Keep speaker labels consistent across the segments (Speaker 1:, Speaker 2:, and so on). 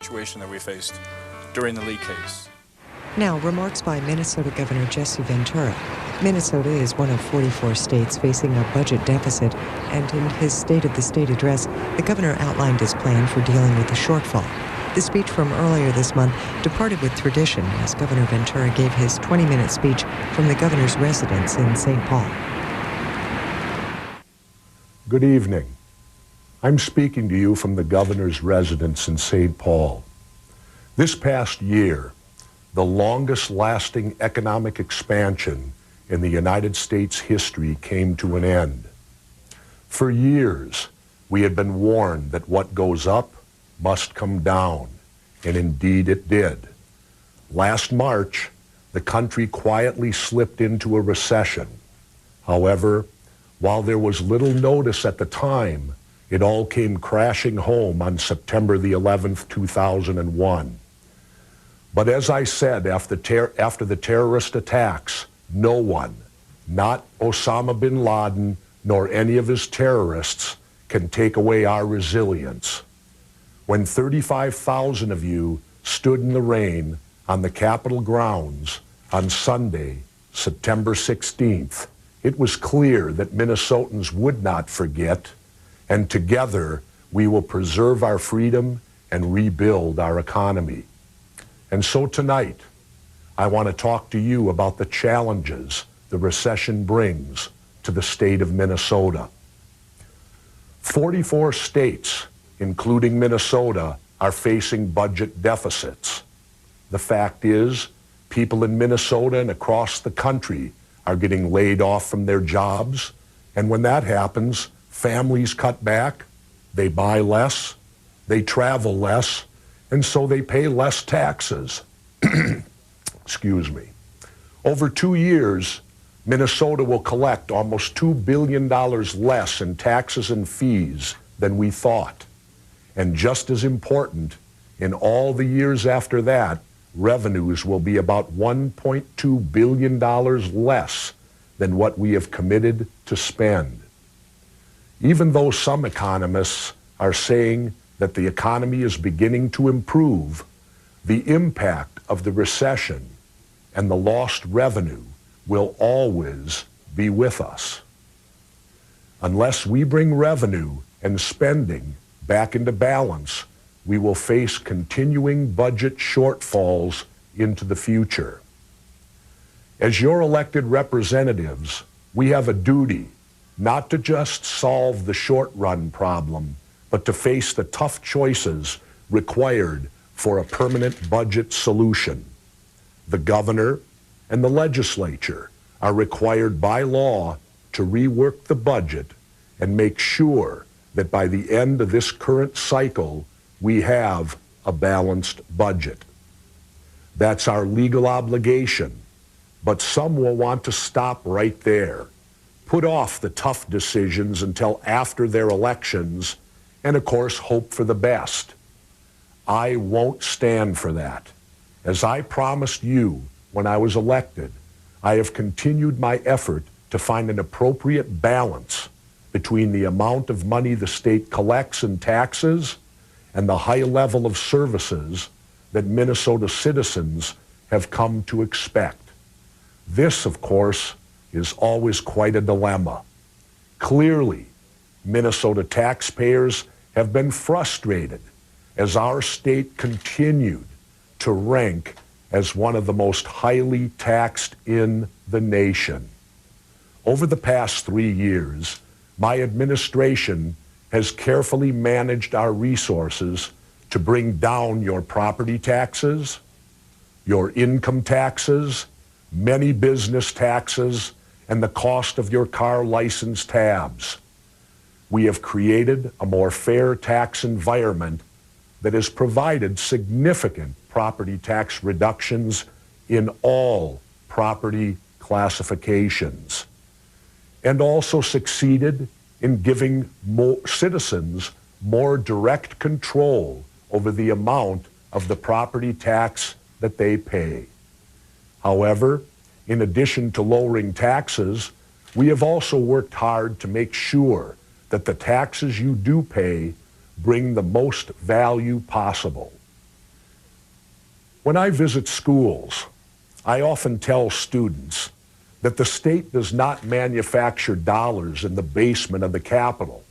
Speaker 1: situation that we faced during the Lee case.
Speaker 2: Now, remarks by Minnesota Governor Jesse Ventura. Minnesota is one of 44 states facing a budget deficit, and in his State of the State address, the governor outlined his plan for dealing with the shortfall. The speech from earlier this month departed with tradition as Governor Ventura gave his 20-minute speech from the governor's residence in St. Paul.
Speaker 3: Good evening. I'm speaking to you from the governor's residence in St. Paul. This past year, the longest-lasting economic expansion in the United States history came to an end. For years, we had been warned that what goes up must come down, and indeed it did. Last March, the country quietly slipped into a recession. However, while there was little notice at the time, it all came crashing home on September the 11th, 2001. But as I said, after the terrorist attacks, no one, not Osama bin Laden nor any of his terrorists, can take away our resilience. When 35,000 of you stood in the rain on the Capitol grounds on Sunday, September 16th, it was clear that Minnesotans would not forget, and together we will preserve our freedom and rebuild our economy. And so tonight, I want to talk to you about the challenges the recession brings to the state of Minnesota. 44 states, including Minnesota, are facing budget deficits. The fact is, people in Minnesota and across the country are getting laid off from their jobs, and when that happens, families cut back, they buy less, they travel less, and so they pay less taxes. Excuse me. Over 2 years, Minnesota will collect almost $2 billion less in taxes and fees than we thought. And just as important, in all the years after that, revenues will be about $1.2 billion less than what we have committed to spend. Even though some economists are saying that the economy is beginning to improve, the impact of the recession and the lost revenue will always be with us. Unless we bring revenue and spending back into balance, we will face continuing budget shortfalls into the future. As your elected representatives, we have a duty not to just solve the short-run problem, but to face the tough choices required for a permanent budget solution. The governor and the legislature are required by law to rework the budget and make sure that by the end of this current cycle, we have a balanced budget. That's our legal obligation, but some will want to stop right there, put off the tough decisions until after their elections, and of course, hope for the best. I won't stand for that. As I promised you when I was elected, I have continued my effort to find an appropriate balance between the amount of money the state collects in taxes and the high level of services that Minnesota citizens have come to expect. This, of course, is always quite a dilemma. Clearly, Minnesota taxpayers have been frustrated as our state continued to rank as one of the most highly taxed in the nation. Over the past 3 years, my administration has carefully managed our resources to bring down your property taxes, your income taxes, many business taxes, and the cost of your car license tabs. We have created a more fair tax environment that has provided significant property tax reductions in all property classifications, and also succeeded in giving citizens more direct control over the amount of the property tax that they pay. However, in addition to lowering taxes, we have also worked hard to make sure that the taxes you do pay bring the most value possible. When I visit schools, I often tell students that the state does not manufacture dollars in the basement of the Capitol.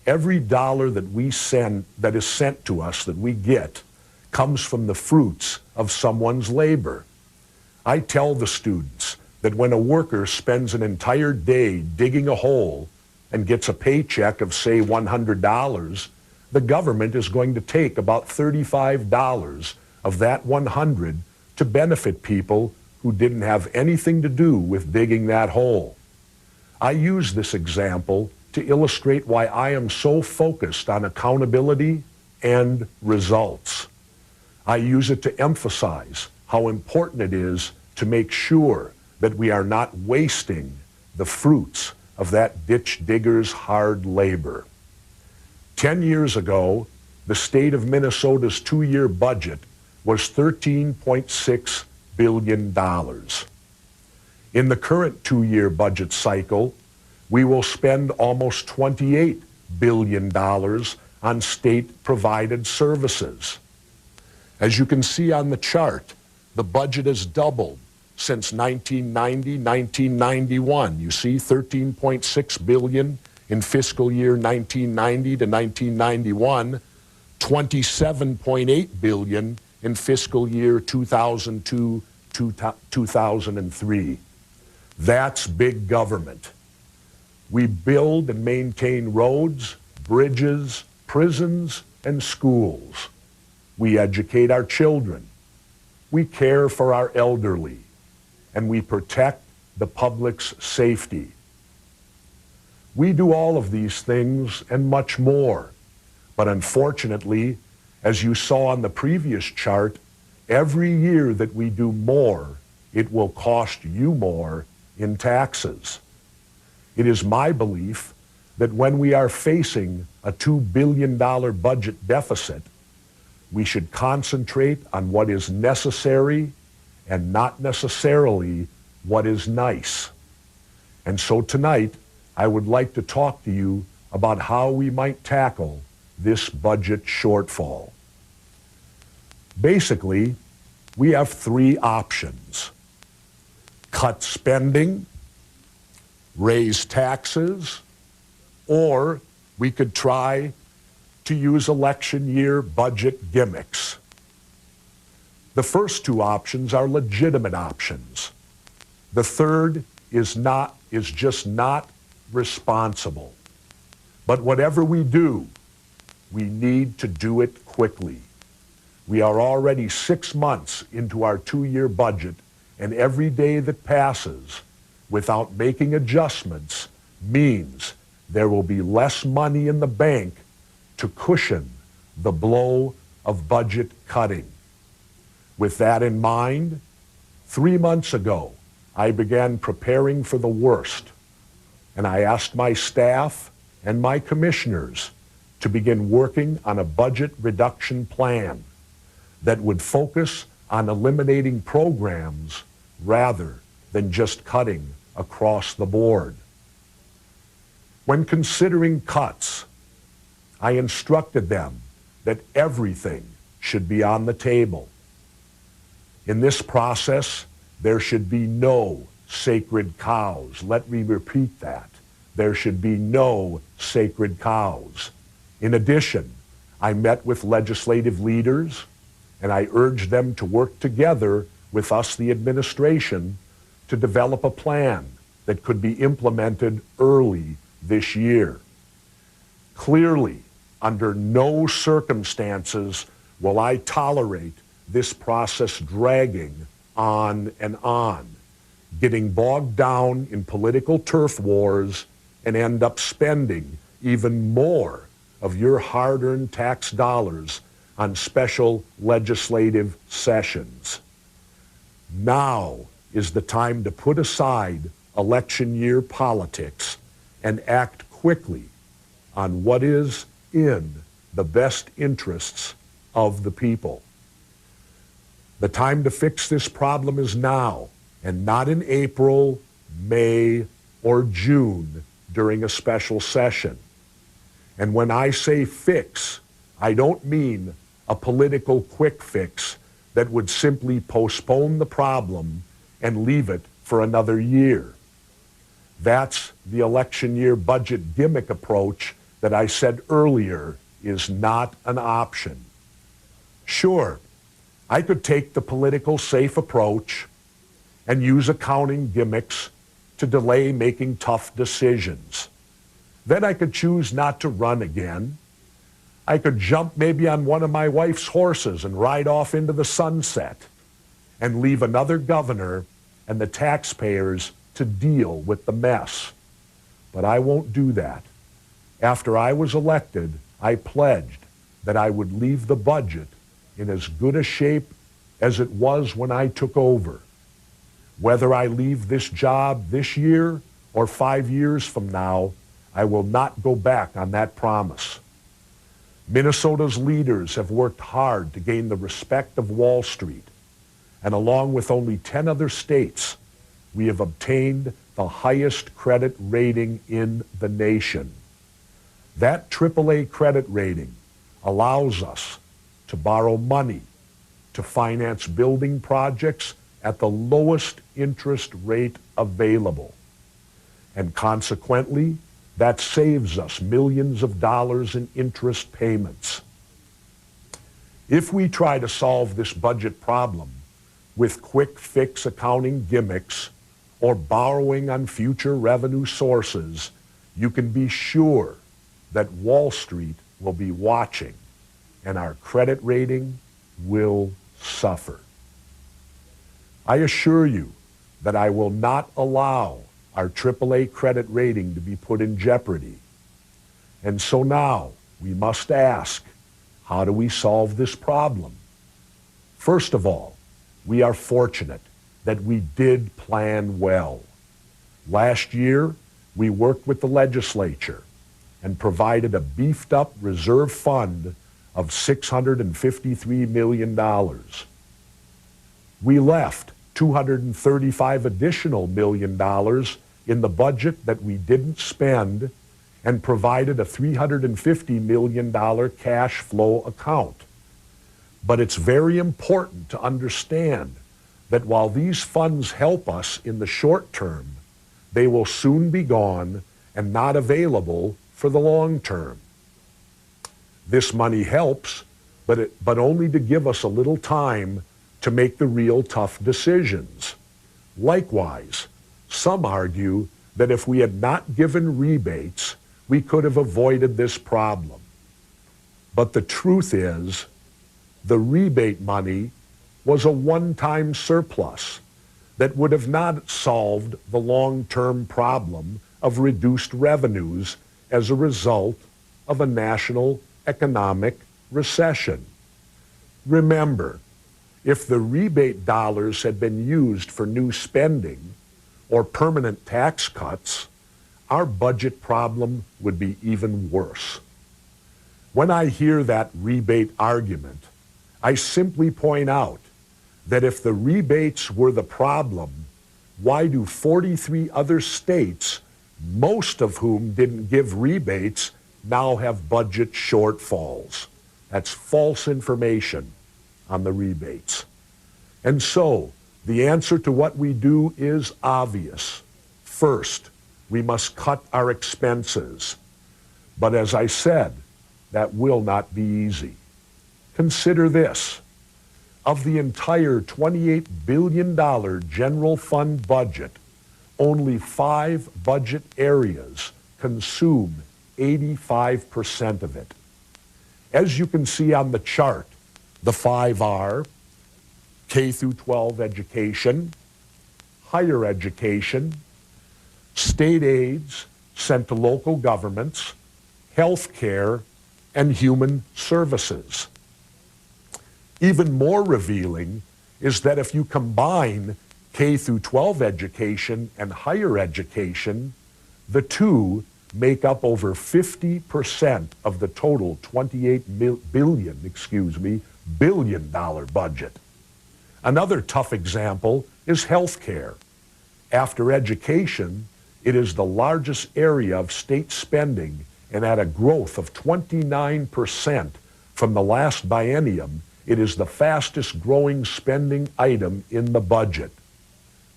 Speaker 3: Every dollar that we send, that is sent to us, that we get, comes from the fruits of someone's labor. I tell the students that when a worker spends an entire day digging a hole and gets a paycheck of, say, $100, the government is going to take about $35 of that $100 to benefit people who didn't have anything to do with digging that hole. I use this example to illustrate why I am so focused on accountability and results. I use it to emphasize how important it is to make sure that we are not wasting the fruits of that ditch digger's hard labor. 10 years ago, the state of Minnesota's two-year budget was $13.6 billion. In the current two-year budget cycle, we will spend almost $28 billion on state-provided services. As you can see on the chart, the budget has doubled since 1990-1991. You see $13.6 billion in fiscal year 1990 to 1991, $27.8 billion in fiscal year 2002 to 2003. That's big government. We build and maintain roads, bridges, prisons, and schools. We educate our children. We care for our elderly. And we protect the public's safety. We do all of these things and much more. But unfortunately, as you saw on the previous chart, every year that we do more, it will cost you more in taxes. It is my belief that when we are facing a $2 billion budget deficit, we should concentrate on what is necessary and not necessarily what is nice. And so tonight, I would like to talk to you about how we might tackle this budget shortfall. Basically, we have three options: cut spending, raise taxes, or we could try to use election year budget gimmicks. The first two options are legitimate options. The third is just not responsible. But whatever we do, we need to do it quickly. We are already 6 months into our two-year budget, and every day that passes without making adjustments means there will be less money in the bank to cushion the blow of budget cutting. With that in mind, 3 months ago, I began preparing for the worst, and I asked my staff and my commissioners to begin working on a budget reduction plan that would focus on eliminating programs rather than just cutting across the board. When considering cuts, I instructed them that everything should be on the table. In this process, there should be no sacred cows. Let me repeat that. There should be no sacred cows. In addition, I met with legislative leaders and I urged them to work together with us, the administration, to develop a plan that could be implemented early this year. Clearly, under no circumstances will I tolerate this process dragging on and on, getting bogged down in political turf wars and end up spending even more of your hard-earned tax dollars on special legislative sessions. Now is the time to put aside election year politics and act quickly on what is in the best interests of the people. The time to fix this problem is now, and not in April, May, or June during a special session. And when I say fix, I don't mean a political quick fix that would simply postpone the problem and leave it for another year. That's the election year budget gimmick approach that I said earlier is not an option. Sure, I could take the political safe approach and use accounting gimmicks to delay making tough decisions. Then I could choose not to run again. I could jump maybe on one of my wife's horses and ride off into the sunset and leave another governor and the taxpayers to deal with the mess. But I won't do that. After I was elected, I pledged that I would leave the budget in as good a shape as it was when I took over. Whether I leave this job this year or 5 years from now, I will not go back on that promise. Minnesota's leaders have worked hard to gain the respect of Wall Street, and along with only 10 other states, we have obtained the highest credit rating in the nation. That AAA credit rating allows us to borrow money to finance building projects at the lowest interest rate available. And consequently, that saves us millions of dollars in interest payments. If we try to solve this budget problem with quick fix accounting gimmicks or borrowing on future revenue sources, you can be sure that Wall Street will be watching and our credit rating will suffer. I assure you that I will not allow our AAA credit rating to be put in jeopardy. And so now we must ask, how do we solve this problem? First of all, we are fortunate that we did plan well. Last year, we worked with the legislature and provided a beefed up reserve fund of $653 million. We left $235 additional million in the budget that we didn't spend and provided a $350 million cash flow account. But it's very important to understand that while these funds help us in the short term, they will soon be gone and not available for the long term. This money helps, but only to give us a little time to make the real tough decisions. Likewise, some argue that if we had not given rebates, we could have avoided this problem. But the truth is, the rebate money was a one-time surplus that would have not solved the long-term problem of reduced revenues as a result of a national economic recession. Remember, if the rebate dollars had been used for new spending or permanent tax cuts, our budget problem would be even worse. When I hear that rebate argument, I simply point out that if the rebates were the problem, why do 43 other states, most of whom didn't give rebates, now have budget shortfalls? That's false information on the rebates. And so, the answer to what we do is obvious. First, we must cut our expenses. But as I said, that will not be easy. Consider this. Of the entire $28 billion general fund budget, only 5 budget areas consume 85% of it. As you can see on the chart, the 5 are K through 12 education, higher education, state aids sent to local governments, health care, and human services. Even more revealing is that if you combine K through 12 education and higher education, the two make up over 50% of the total $28 billion budget. Another tough example is health care. After education, it is the largest area of state spending and at a growth of 29% from the last biennium It is the fastest growing spending item in the budget.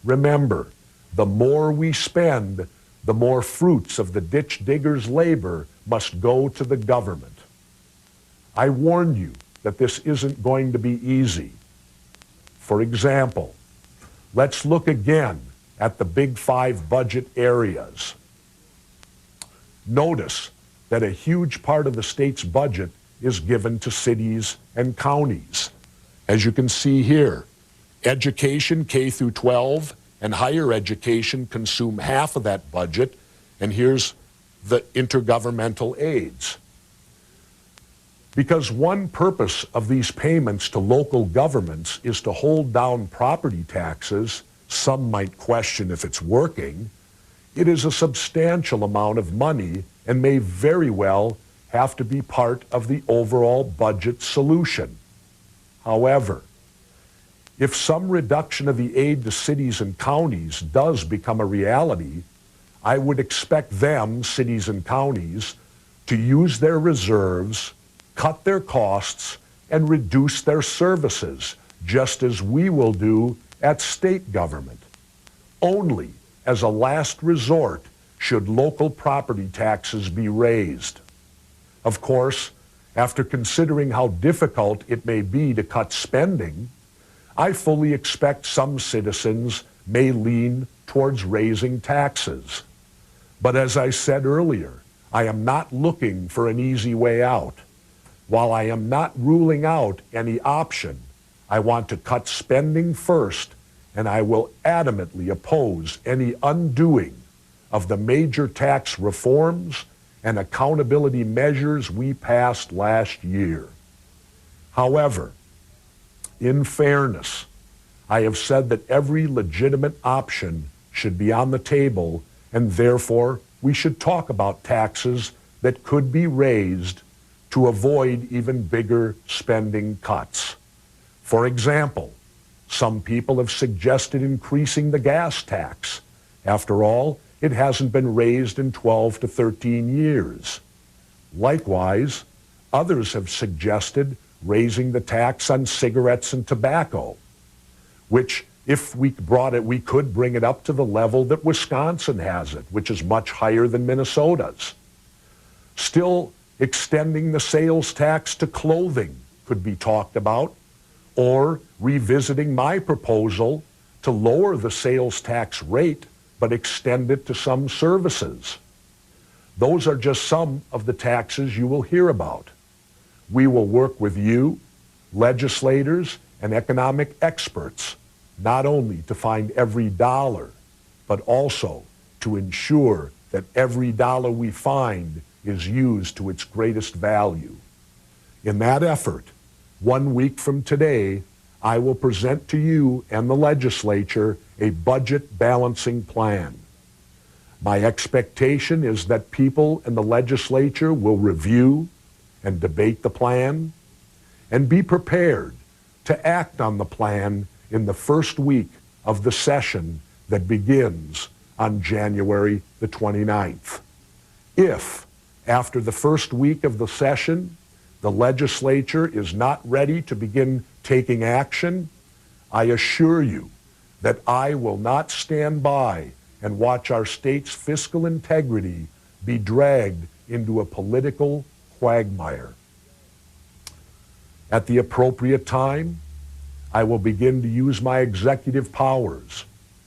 Speaker 3: Remember, the more we spend, the more fruits of the ditch digger's labor must go to the government. I warned you that this isn't going to be easy. For example, let's look again at the Big Five budget areas. Notice that a huge part of the state's budget is given to cities and counties. As you can see here, education, K through 12, and higher education consume half of that budget, and here's the intergovernmental aids. Because one purpose of these payments to local governments is to hold down property taxes, some might question if it's working, it is a substantial amount of money and may very well have to be part of the overall budget solution. However, if some reduction of the aid to cities and counties does become a reality, I would expect them, cities and counties, to use their reserves, cut their costs, and reduce their services, just as we will do at state government. Only as a last resort should local property taxes be raised. Of course, after considering how difficult it may be to cut spending, I fully expect some citizens may lean towards raising taxes. But as I said earlier, I am not looking for an easy way out. While I am not ruling out any option, I want to cut spending first, and I will adamantly oppose any undoing of the major tax reforms and accountability measures we passed last year. However, in fairness, I have said that every legitimate option should be on the table, and therefore we should talk about taxes that could be raised to avoid even bigger spending cuts. For example, some people have suggested increasing the gas tax. After all, it hasn't been raised in 12 to 13 years. Likewise, others have suggested raising the tax on cigarettes and tobacco, which if we could bring it up to the level that Wisconsin has it, which is much higher than Minnesota's. Still, extending the sales tax to clothing could be talked about, or revisiting my proposal to lower the sales tax rate but extend it to some services. Those are just some of the taxes you will hear about. We will work with you, legislators, and economic experts, not only to find every dollar, but also to ensure that every dollar we find is used to its greatest value. In that effort, 1 week from today, I will present to you and the legislature a budget balancing plan. My expectation is that people in the legislature will review and debate the plan and be prepared to act on the plan in the first week of the session that begins on January the 29th. If, after the first week of the session, the legislature is not ready to begin taking action, I assure you that I will not stand by and watch our state's fiscal integrity be dragged into a political quagmire. At the appropriate time, I will begin to use my executive powers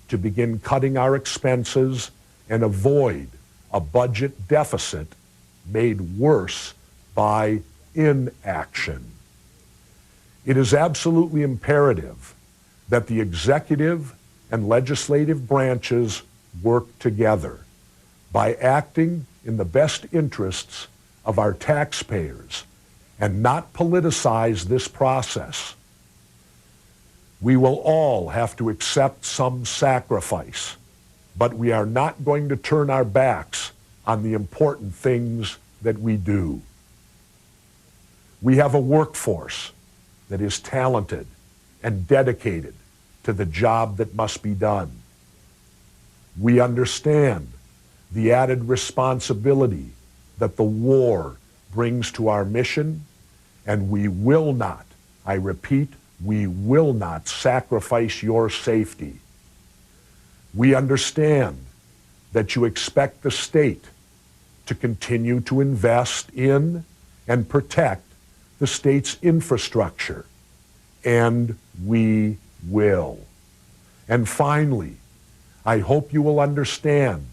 Speaker 3: to begin cutting our expenses and avoid a budget deficit made worse by inaction. It is absolutely imperative that the executive and legislative branches work together by acting in the best interests of our taxpayers and not politicize this process. We will all have to accept some sacrifice, but we are not going to turn our backs on the important things that we do. We have a workforce that is talented and dedicated to the job that must be done. We understand the added responsibility that the war brings to our mission, and we will not I repeat, we will not sacrifice your safety. We understand that you expect the state to continue to invest in and protect the state's infrastructure, and we will. And finally, I hope you will understand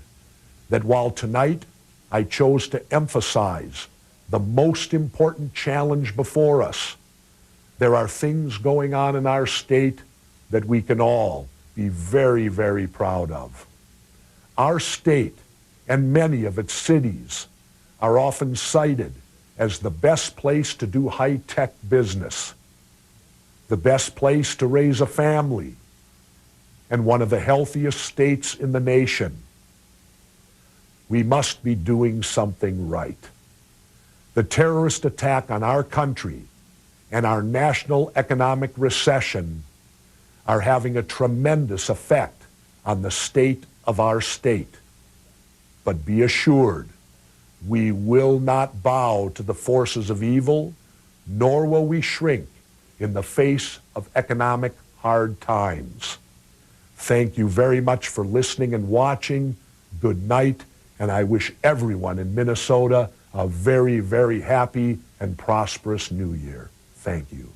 Speaker 3: that while tonight I chose to emphasize the most important challenge before us, there are things going on in our state that we can all be very, very proud of. Our state and many of its cities are often cited as the best place to do high-tech business, the best place to raise a family, and one of the healthiest states in the nation. We must be doing something right. The terrorist attack on our country and our national economic recession are having a tremendous effect on the state of our state. But be assured, we will not bow to the forces of evil, nor will we shrink in the face of economic hard times. Thank you very much for listening and watching. Good night, and I wish everyone in Minnesota a very, very happy and prosperous New Year. Thank you.